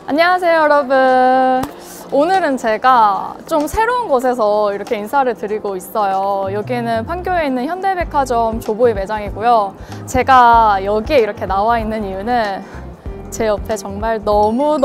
안녕하세요, 여러분. 오늘은 제가 좀 새로운 곳에서 이렇게 인사를 드리고 있어요. 여기는 판교에 있는 현대백화점 조보이 매장이고요. 제가 여기에 이렇게 나와 있는 이유는 제 옆에 정말 너무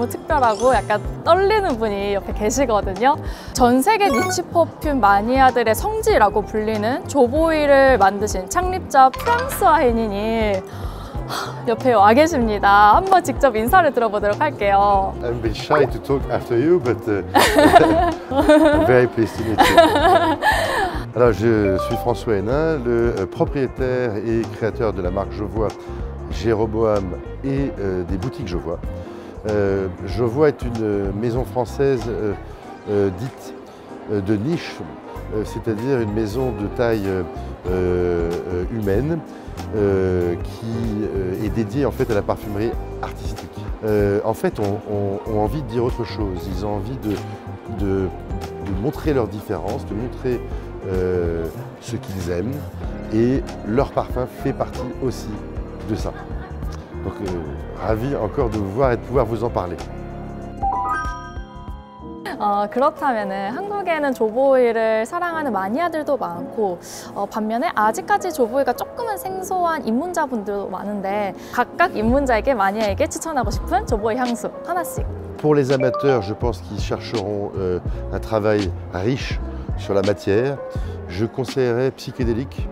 특별하고 약간 떨리는 분이 옆에 계시거든요. 전 세계 니치 퍼퓸 마니아들의 성지라고 불리는 조보이를 만드신 창립자 프랑스와 혜닌이 옆에 와 계십니다. 한번 직접 인사를 들어보도록 할게요. I'm a bit shy to talk after you, but I'm very pleased to meet you. Alors, je suis François Hénin, le propriétaire et créateur de la marque Jovois, Jéroboam et des boutiques Jovois. Jovois est une maison française dite de niche, c'est-à-dire une maison de taille humaine qui est dédiée en fait à la parfumerie artistique. En fait, ont envie de dire autre chose. Ils ont envie de montrer leurs différences, de montrer ce qu'ils aiment, et leur parfum fait partie aussi de ça. Donc ravi encore de vous voir et de pouvoir vous en parler. 그렇다면은 한국에는 조보이를 사랑하는 마니아들도 많고 반면에 아직까지 조보이가 조금은 생소한 입문자분들도 많은데 각각 입문자에게 마니아에게 추천하고 싶은 조보이 향수 하나씩. Pour les amateurs, je pense qu'ils chercheront un travail riche sur la matière. Je conseillerais Psychédélique,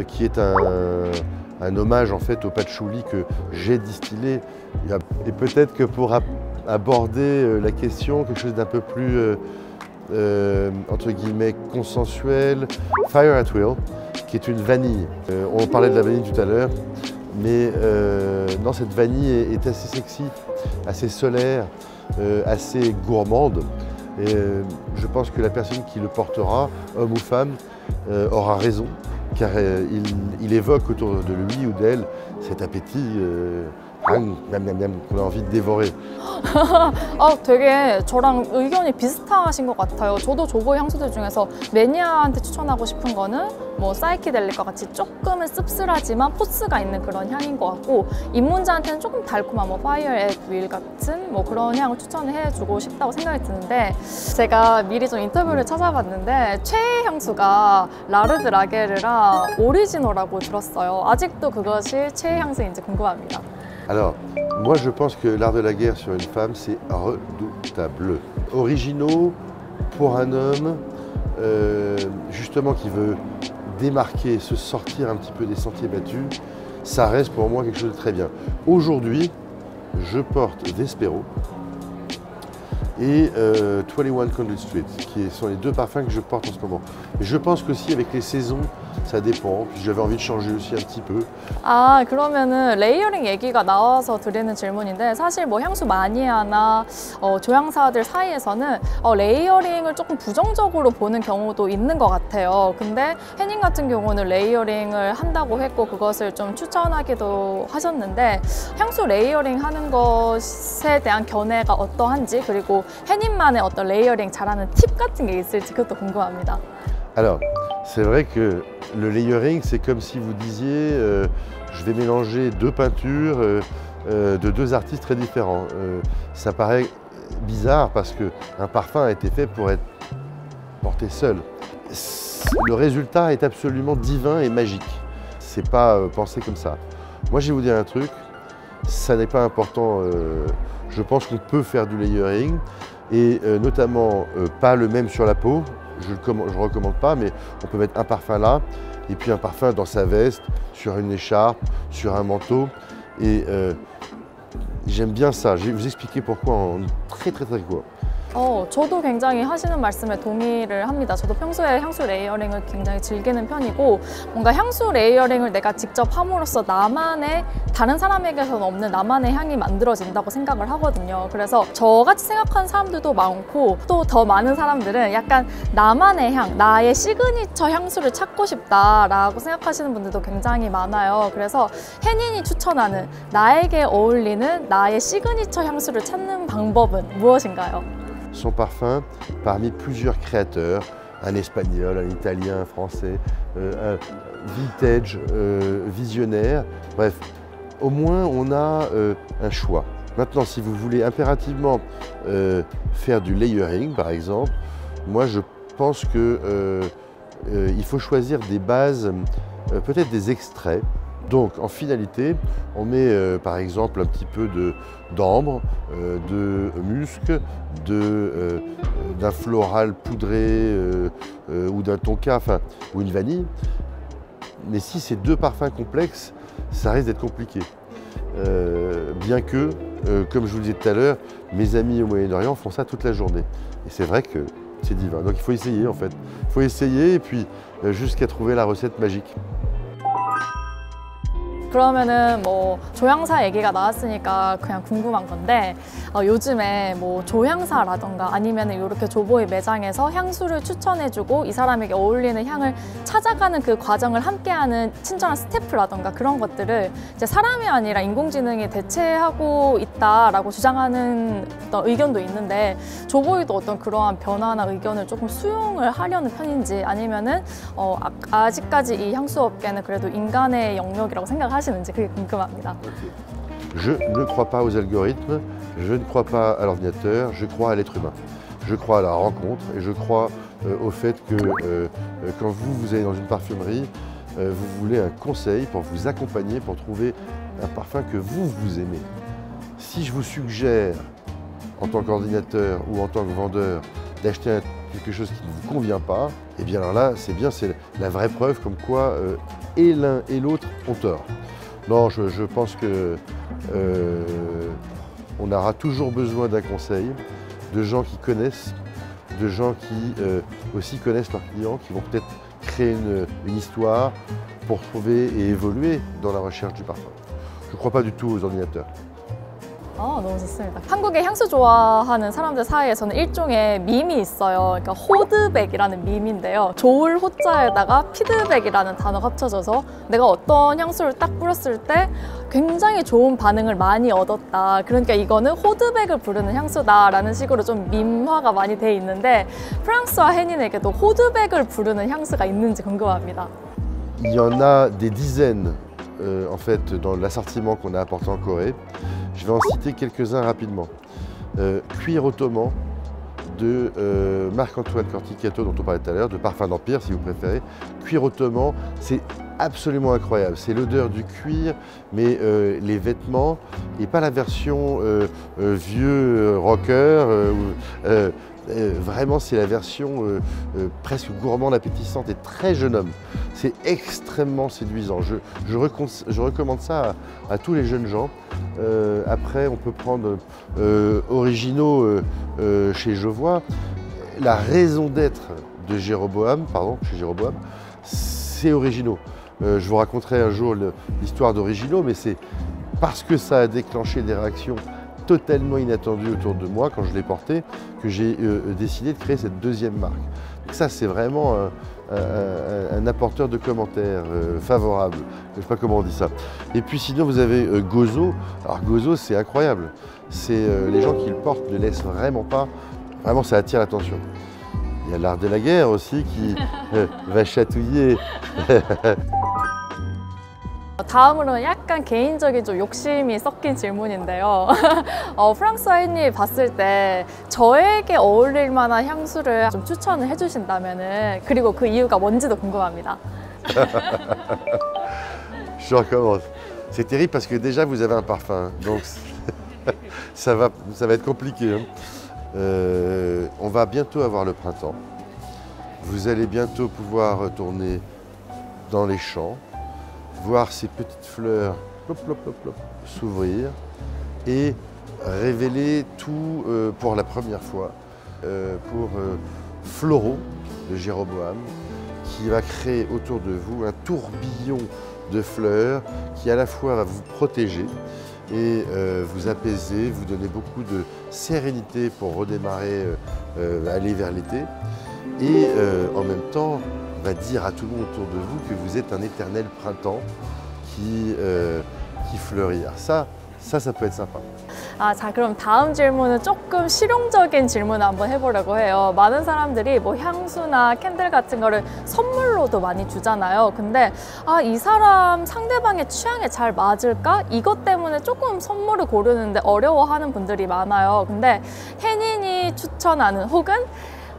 qui est un hommage en fait au patchouli que j'ai distillé. Et peut-être que pour aborder la question, quelque chose d'un peu plus entre guillemets consensuel, Fire at Will, qui est une vanille. On parlait de la vanille tout à l'heure, mais non, cette vanille est assez sexy, assez solaire, assez gourmande. Et je pense que la personne qui le portera, homme ou femme, aura raison, car il évoque autour de lui ou d'elle cet appétit qu'on a envie de dévorer. 되게 저랑 의견이 비슷하신 것 같아요. 저도 조보이 향수들 중에서 매니아한테 추천하고 싶은 거는 뭐 사이키델릭과 같이 조금은 씁쓸하지만 포스가 있는 그런 향인 것 같고, 입문자한테는 조금 달콤한 뭐 파이어 앳 윌 같은 뭐 그런 향을 추천을 해주고 싶다고 생각이 드는데, 제가 미리 좀 인터뷰를 찾아봤는데 최애 향수가 라르드 라게르랑 오리지노라고 들었어요. 아직도 그것이 최애 향수인지 궁금합니다. Alors, moi je pense que l'art de la guerre sur une femme, c'est redoutable. Originaux pour un homme, justement qui veut démarquer, se sortir un petit peu des sentiers battus, ça reste pour moi quelque chose de très bien. Aujourd'hui, je porte Vespero et 21 Conduit Street, qui sont les deux parfums que je porte en ce moment. Mais je pense qu'aussi avec les saisons, ça dépend. Puis j'avais envie de changer aussi un petit peu. 그러면은 레이어링 얘기가 나와서 드리는 질문인데, 사실 뭐 향수 마니아나 조향사들 사이에서는 레이어링을 조금 부정적으로 보는 경우도 있는 것 같아요. 근데 혜닌 같은 경우는 레이어링을 한다고 했고 그것을 좀 추천하기도 하셨는데, 향수 레이어링 하는 것에 대한 견해가 어떠한지, 그리고 혜닌만의 어떤 레이어링 잘하는 팁 같은 게 있을지 그것도 궁금합니다. Alors, c'est vrai que le layering, c'est comme si vous disiez je vais mélanger deux peintures de deux artistes très différents. Ça paraît bizarre parce qu'un parfum a été fait pour être porté seul. Le résultat est absolument divin et magique. C'est pas pensé comme ça. Moi, je vais vous dire un truc, ça n'est pas important. Je pense qu'on peut faire du layering et notamment pas le même sur la peau. Je ne recommande pas, mais on peut mettre un parfum là, et puis un parfum dans sa veste, sur une écharpe, sur un manteau. Et j'aime bien ça. Je vais vous expliquer pourquoi en très court. 저도 굉장히 하시는 말씀에 동의를 합니다. 저도 평소에 향수 레이어링을 굉장히 즐기는 편이고, 뭔가 향수 레이어링을 내가 직접 함으로써 나만의, 다른 사람에게서는 없는 나만의 향이 만들어진다고 생각을 하거든요. 그래서 저같이 생각하는 사람들도 많고, 또 더 많은 사람들은 약간 나만의 향, 나의 시그니처 향수를 찾고 싶다라고 생각하시는 분들도 굉장히 많아요. 그래서 혜닌이 추천하는 나에게 어울리는 나의 시그니처 향수를 찾는 방법은 무엇인가요? Son parfum parmi plusieurs créateurs, un espagnol, un italien, un français, un vintage, visionnaire, bref, au moins on a un choix. Maintenant, si vous voulez impérativement faire du layering, par exemple, moi je pense qu'il faut choisir des bases, peut-être des extraits. Donc en finalité, on met par exemple un petit peu d'ambre, de musc, d'un floral poudré ou d'un tonka, enfin, ou une vanille. Mais si c'est deux parfums complexes, ça risque d'être compliqué. Bien que, comme je vous le disais tout à l'heure, mes amis au Moyen-Orient font ça toute la journée. Et c'est vrai que c'est divin. Donc il faut essayer en fait. Il faut essayer et puis jusqu'à trouver la recette magique. 그러면은 뭐 조향사 얘기가 나왔으니까 그냥 궁금한 건데 요즘에 뭐 조향사라던가 아니면 이렇게 조보이 매장에서 향수를 추천해주고 이 사람에게 어울리는 향을 찾아가는 그 과정을 함께하는 친절한 스태프라던가 그런 것들을 이제 사람이 아니라 인공지능이 대체하고 있다라고 주장하는 어떤 의견도 있는데 조보이도 어떤 그러한 변화나 의견을 조금 수용을 하려는 편인지 아니면은 아직까지 이 향수업계는 그래도 인간의 영역이라고 생각하시는지 그게 궁금합니다. Je ne crois pas aux algorithmes, je ne crois pas à l'ordinateur, je crois à l'être humain. Je crois à la rencontre et je crois au fait que quand vous allez dans une parfumerie, vous voulez un conseil pour vous accompagner, pour trouver un parfum que vous aimez. Si je vous suggère, en tant qu'ordinateur ou en tant que vendeur, d'acheter quelque chose qui ne vous convient pas, eh bien alors là, c'est la vraie preuve comme quoi et l'un et l'autre ont tort. Non, je pense que on aura toujours besoin d'un conseil, de gens qui connaissent, de gens qui aussi connaissent leurs clients, qui vont peut-être créer une histoire pour trouver et évoluer dans la recherche du parfum. Je ne crois pas du tout aux ordinateurs. 너무 좋습니다. 한국의 향수 좋아하는 사람들 사이에서는 일종의 밈이 있어요. 그러니까 호드백이라는 밈인데요. 좋을 호자에다가 피드백이라는 단어가 합쳐져서 내가 어떤 향수를 딱 뿌렸을 때 굉장히 좋은 반응을 많이 얻었다. 그러니까 이거는 호드백을 부르는 향수다라는 식으로 좀 밈화가 많이 돼 있는데 프랑스와 혜닌에게도 호드백을 부르는 향수가 있는지 궁금합니다. Il y en a des dizaines en fait dans l'assortiment qu'on a apporté en Corée. Je vais en citer quelques-uns rapidement. Cuir ottoman de Marc-Antoine Corticato dont on parlait tout à l'heure, de Parfum d'Empire si vous préférez. Cuir ottoman, c'est absolument incroyable. C'est l'odeur du cuir, mais les vêtements, et pas la version vieux rocker. Vraiment, c'est la version presque gourmande, appétissante et très jeune homme. C'est extrêmement séduisant. Je recommande ça à tous les jeunes gens. Après, on peut prendre originaux chez Jovois. La raison d'être de Jéroboam, chez Jéroboam, c'est originaux. Je vous raconterai un jour l'histoire d'originaux, mais c'est parce que ça a déclenché des réactions totalement inattendu autour de moi quand je l'ai porté, que j'ai décidé de créer cette deuxième marque. Donc ça, c'est vraiment un apporteur de commentaires favorable. Je ne sais pas comment on dit ça. Et puis sinon, vous avez Gozo. Alors Gozo, c'est incroyable. C'est les gens qui le portent ne laissent vraiment pas. Vraiment, ça attire l'attention. Il y a l'art de la guerre aussi qui va chatouiller. 다음으로는 약간 개인적인 좀 욕심이 섞인 질문인데요. 프랑스와 혜니 봤을 때 저에게 어울릴 만한 향수를 좀 추천을 해주신다면은 그리고 그 이유가 뭔지도 궁금합니다. Je recommence. C'est terrible parce que déjà vous avez un parfum, donc ça va être compliqué. Hein. On va bientôt avoir le printemps. Vous allez bientôt pouvoir retourner dans les champs, voir ces petites fleurs s'ouvrir et révéler tout pour la première fois pour Floro de Jéroboam qui va créer autour de vous un tourbillon de fleurs qui à la fois va vous protéger et vous apaiser, vous donner beaucoup de sérénité pour redémarrer, aller vers l'été et en même temps va dire à tout le monde autour de vous que vous êtes un éternel printemps qui fleurit. Alors ça peut être sympa. 자, 그럼 다음 질문은 조금 실용적인 질문을 한번 해보려고 해요. 많은 사람들이 뭐 향수나 캔들 같은 거를 선물로도 많이 주잖아요. 근데 이 사람 상대방의 취향에 잘 맞을까? 이것 때문에 조금 선물을 고르는데 어려워하는 분들이 많아요. 근데 혜닌이 추천하는 혹은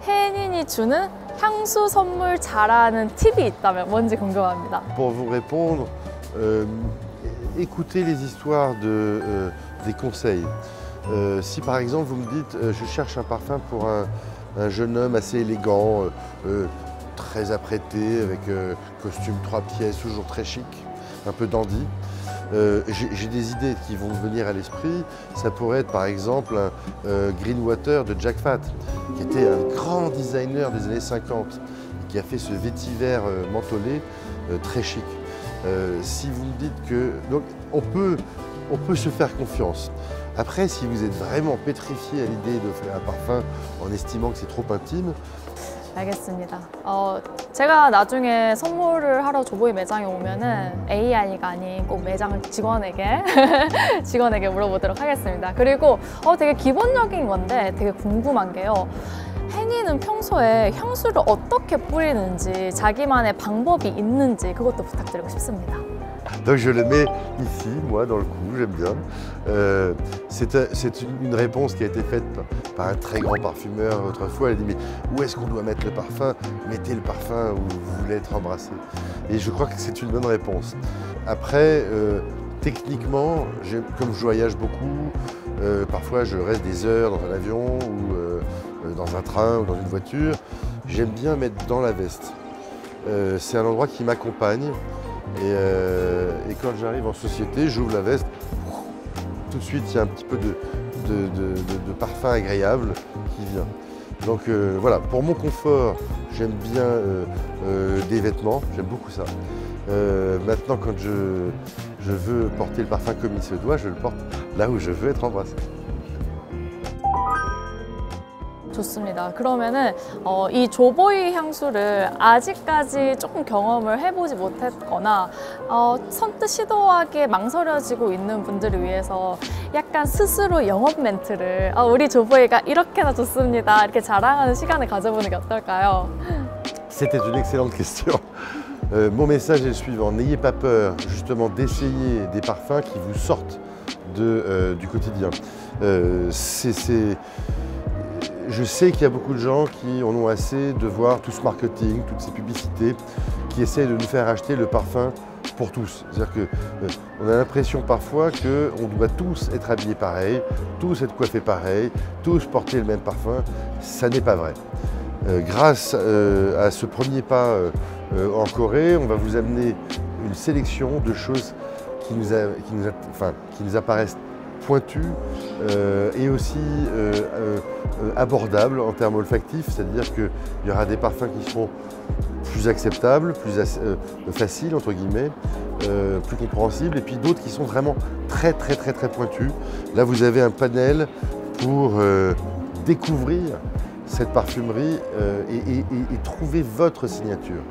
혜닌이 주는 향수 선물 잘하는 팁이 있다면 뭔지 궁금합니다. Pour vous répondre, écoutez les histoires des conseils. Si par exemple vous me dites je cherche un parfum pour un jeune homme assez élégant, très apprêté, avec costume 3 pièces, toujours très chic, un peu dandy, j'ai des idées qui vont me venir à l'esprit. Ça pourrait être par exemple un Greenwater de Jack Fat, qui était un grand designer des années 50, qui a fait ce vétiver mentholé très chic. Si vous me dites que... Donc on peut se faire confiance. Après, si vous êtes vraiment pétrifié à l'idée de faire un parfum en estimant que c'est trop intime, 알겠습니다. 제가 나중에 선물을 하러 조보이 매장에 오면은 AI가 아닌 꼭 매장 직원에게 물어보도록 하겠습니다. 그리고 되게 기본적인 건데 되게 궁금한 게요. 혜니는 평소에 향수를 어떻게 뿌리는지 자기만의 방법이 있는지 그것도 부탁드리고 싶습니다. donc je le mets ici, moi, dans le cou, j'aime bien. C'est une réponse qui a été faite par un très grand parfumeur autrefois. Elle dit mais où est-ce qu'on doit mettre le parfum? Mettez le parfum où vous voulez être embrassé. Et je crois que c'est une bonne réponse. Après, techniquement, comme je voyage beaucoup, parfois je reste des heures dans un avion ou dans un train ou dans une voiture. J'aime bien mettre dans la veste. C'est un endroit qui m'accompagne. Et quand j'arrive en société, j'ouvre la veste, tout de suite il y a un petit peu de parfum agréable qui vient. Donc voilà, pour mon confort, j'aime bien des vêtements, j'aime beaucoup ça. Maintenant quand je veux porter le parfum comme il se doit, je le porte là où je veux être embrassé. 좋습니다. 그러면은 이 조보이 향수를 아직까지 조금 경험을 해보지 못했거나 선뜻 시도하기에 망설여지고 있는 분들을 위해서 약간 스스로 영업 멘트를 우리 조보이가 이렇게나 좋습니다. 이렇게 자랑하는 시간을 가져보는 게 어떨까요? C'était une excellente question. Mon message est le suivant, n'ayez pas peur justement d'essayer des parfums qui vous sortent du quotidien. Je sais qu'il y a beaucoup de gens qui en ont assez de voir tout ce marketing, toutes ces publicités, qui essaient de nous faire acheter le parfum pour tous. C'est-à-dire qu'on a l'impression parfois qu'on doit tous être habillés pareil, tous être coiffés pareil, tous porter le même parfum. Ça n'est pas vrai. Grâce à ce premier pas en Corée, on va vous amener une sélection de choses qui nous apparaissent pointues et aussi abordables en termes olfactifs, c'est-à-dire qu'il y aura des parfums qui seront plus acceptables, plus faciles entre guillemets, plus compréhensibles, et puis d'autres qui sont vraiment très pointus. Là vous avez un panel pour découvrir cette parfumerie et trouver votre signature.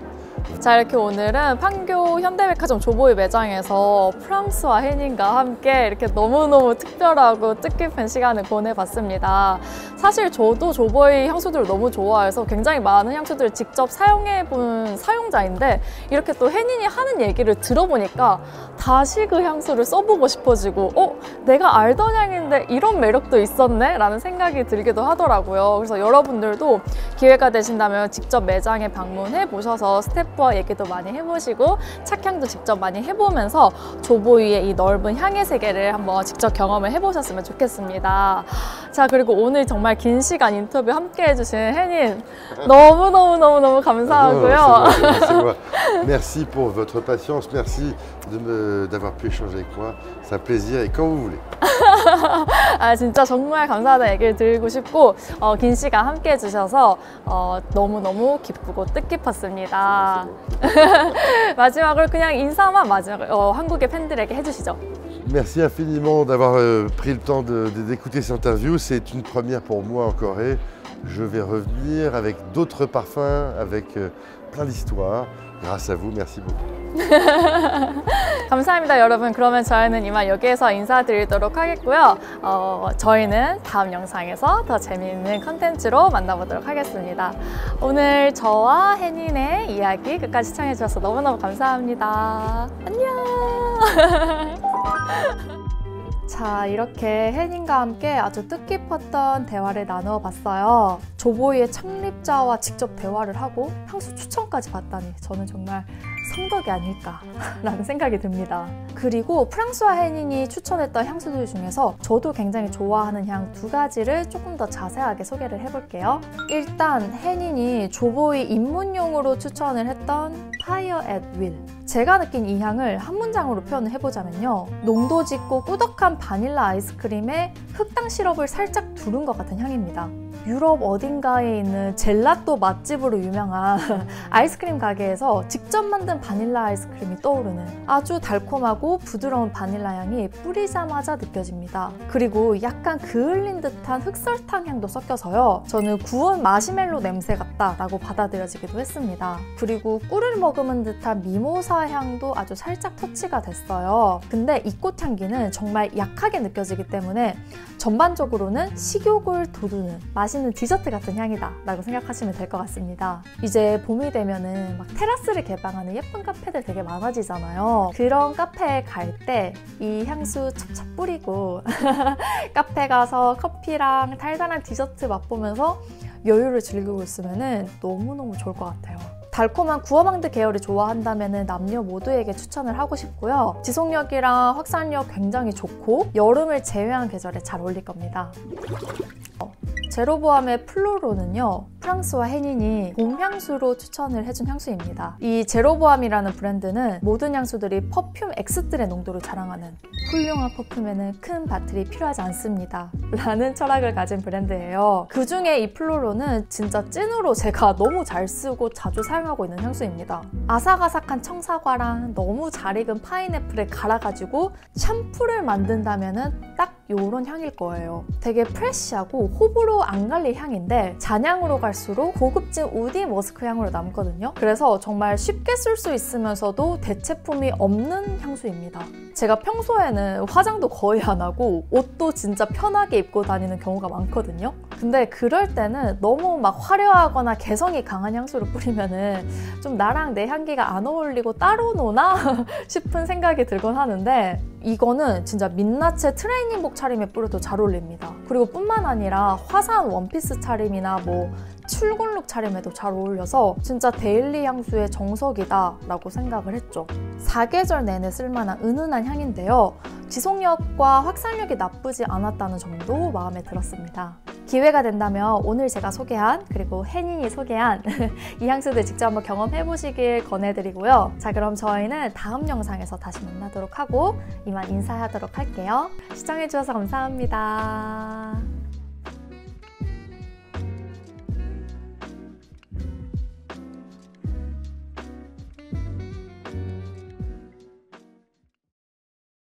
자, 이렇게 오늘은 판교 현대백화점 조보이 매장에서 프랑스와 혜닌과 함께 이렇게 너무너무 특별하고 뜻깊은 시간을 보내봤습니다. 사실 저도 조보이 향수들을 너무 좋아해서 굉장히 많은 향수들을 직접 사용해본 사용자인데 이렇게 또 혜닌이 하는 얘기를 들어보니까 다시 그 향수를 써보고 싶어지고 내가 알던 향인데 이런 매력도 있었네? 라는 생각이 들기도 하더라고요. 그래서 여러분들도 기회가 되신다면 직접 매장에 방문해 보셔서 스태프와 얘기도 많이 해보시고 착향도 직접 많이 해보면서 조보이의 이 넓은 향의 세계를 한번 직접 경험을 해보셨으면 좋겠습니다. 자, 그리고 오늘 정말 긴 시간 인터뷰 함께 해주신 혜닌 너무너무 감사하고요. C'est moi. Merci pour votre patience, merci d'avoir pu échanger avec moi. C'est un plaisir et quand vous voulez. 진짜 정말 감사하다는 얘기를 드리고 싶고 긴 시간 함께 해주셔서 너무너무 기쁘고 뜻깊었습니다. 마지막으로 그냥 인사만 마지막으로 한국의 팬들에게 해주시죠. Merci infiniment d'avoir pris le temps d'écouter cette interview. C'est une première pour moi en Corée. Je vais revenir avec d'autres parfums, avec plein d'histoires. Grâce à vous, merci beaucoup. 감사합니다, 여러분. 그러면 저희는 이만 여기에서 인사드리도록 하겠고요. 저희는 다음 영상에서 더 재미있는 컨텐츠로 만나보도록 하겠습니다. 오늘 저와 혜닌의 이야기 끝까지 시청해주셔서 너무너무 감사합니다. 안녕! 자, 이렇게 혜닌과 함께 아주 뜻깊었던 대화를 나누어 봤어요. 조보이의 창립자와 직접 대화를 하고 향수 추천까지 받다니 저는 정말 성덕이 아닐까라는 생각이 듭니다. 그리고 프랑스와 혜닌이 추천했던 향수들 중에서 저도 굉장히 좋아하는 향 2가지를 조금 더 자세하게 소개를 해볼게요. 일단 혜닌이 조보이 입문용으로 추천을 했던 Fire at Will. 제가 느낀 이 향을 한 문장으로 표현을 해보자면요. 농도 짙고 꾸덕한 바닐라 아이스크림에 흑당 시럽을 살짝 두른 것 같은 향입니다. 유럽 어딘가에 있는 젤라또 맛집으로 유명한 아이스크림 가게에서 직접 만든 바닐라 아이스크림이 떠오르는 아주 달콤하고 부드러운 바닐라 향이 뿌리자마자 느껴집니다. 그리고 약간 그을린 듯한 흑설탕 향도 섞여서요. 저는 구운 마시멜로 냄새 같다라고 받아들여지기도 했습니다. 그리고 꿀을 머금은 듯한 미모사 향도 아주 살짝 터치가 됐어요. 근데 이 꽃향기는 정말 약하게 느껴지기 때문에 전반적으로는 식욕을 돋우는 맛있는 디저트 같은 향이다 라고 생각하시면 될 것 같습니다. 이제 봄이 되면은 막 테라스를 개방하는 예쁜 카페들 되게 많아지잖아요. 그런 카페에 갈 때 이 향수 찹찹 뿌리고 카페 가서 커피랑 달달한 디저트 맛보면서 여유를 즐기고 있으면 너무너무 좋을 것 같아요. 달콤한 구어망드 계열을 좋아한다면 남녀 모두에게 추천을 하고 싶고요. 지속력이랑 확산력 굉장히 좋고 여름을 제외한 계절에 잘 어울릴 겁니다. 제로보암의 플로로는요, 프랑스와 혜닌이 봄 향수로 추천을 해준 향수입니다. 이 제로보암이라는 브랜드는 모든 향수들이 퍼퓸 엑스트의 농도를 자랑하는 훌륭한 퍼퓸에는 큰 바틀이 필요하지 않습니다 라는 철학을 가진 브랜드예요. 그 중에 이 플로로는 진짜 찐으로 제가 너무 잘 쓰고 자주 사용하고 있는 향수입니다. 아삭아삭한 청사과랑 너무 잘 익은 파인애플을 갈아가지고 샴푸를 만든다면 딱 요런 향일 거예요. 되게 프레쉬하고 호불호 안 갈릴 향인데 잔향으로 갈수록 고급진 우디 머스크 향으로 남거든요. 그래서 정말 쉽게 쓸 수 있으면서도 대체품이 없는 향수입니다. 제가 평소에는 화장도 거의 안 하고 옷도 진짜 편하게 입고 다니는 경우가 많거든요. 근데 그럴 때는 너무 막 화려하거나 개성이 강한 향수를 뿌리면은 좀 나랑 내 향기가 안 어울리고 따로 노나 싶은 생각이 들곤 하는데 이거는 진짜 민낯의 트레이닝복 차림에 뿌려도 잘 어울립니다. 그리고 뿐만 아니라 화사한 원피스 차림이나 뭐 출근룩 차림에도 잘 어울려서 진짜 데일리 향수의 정석이다 라고 생각을 했죠. 사계절 내내 쓸만한 은은한 향인데요. 지속력과 확산력이 나쁘지 않았다는 점도 마음에 들었습니다. 기회가 된다면 오늘 제가 소개한 그리고 혜닌이 소개한 이 향수들 직접 한번 경험해보시길 권해드리고요. 자, 그럼 저희는 다음 영상에서 다시 만나도록 하고 이만 인사하도록 할게요. 시청해주셔서 감사합니다.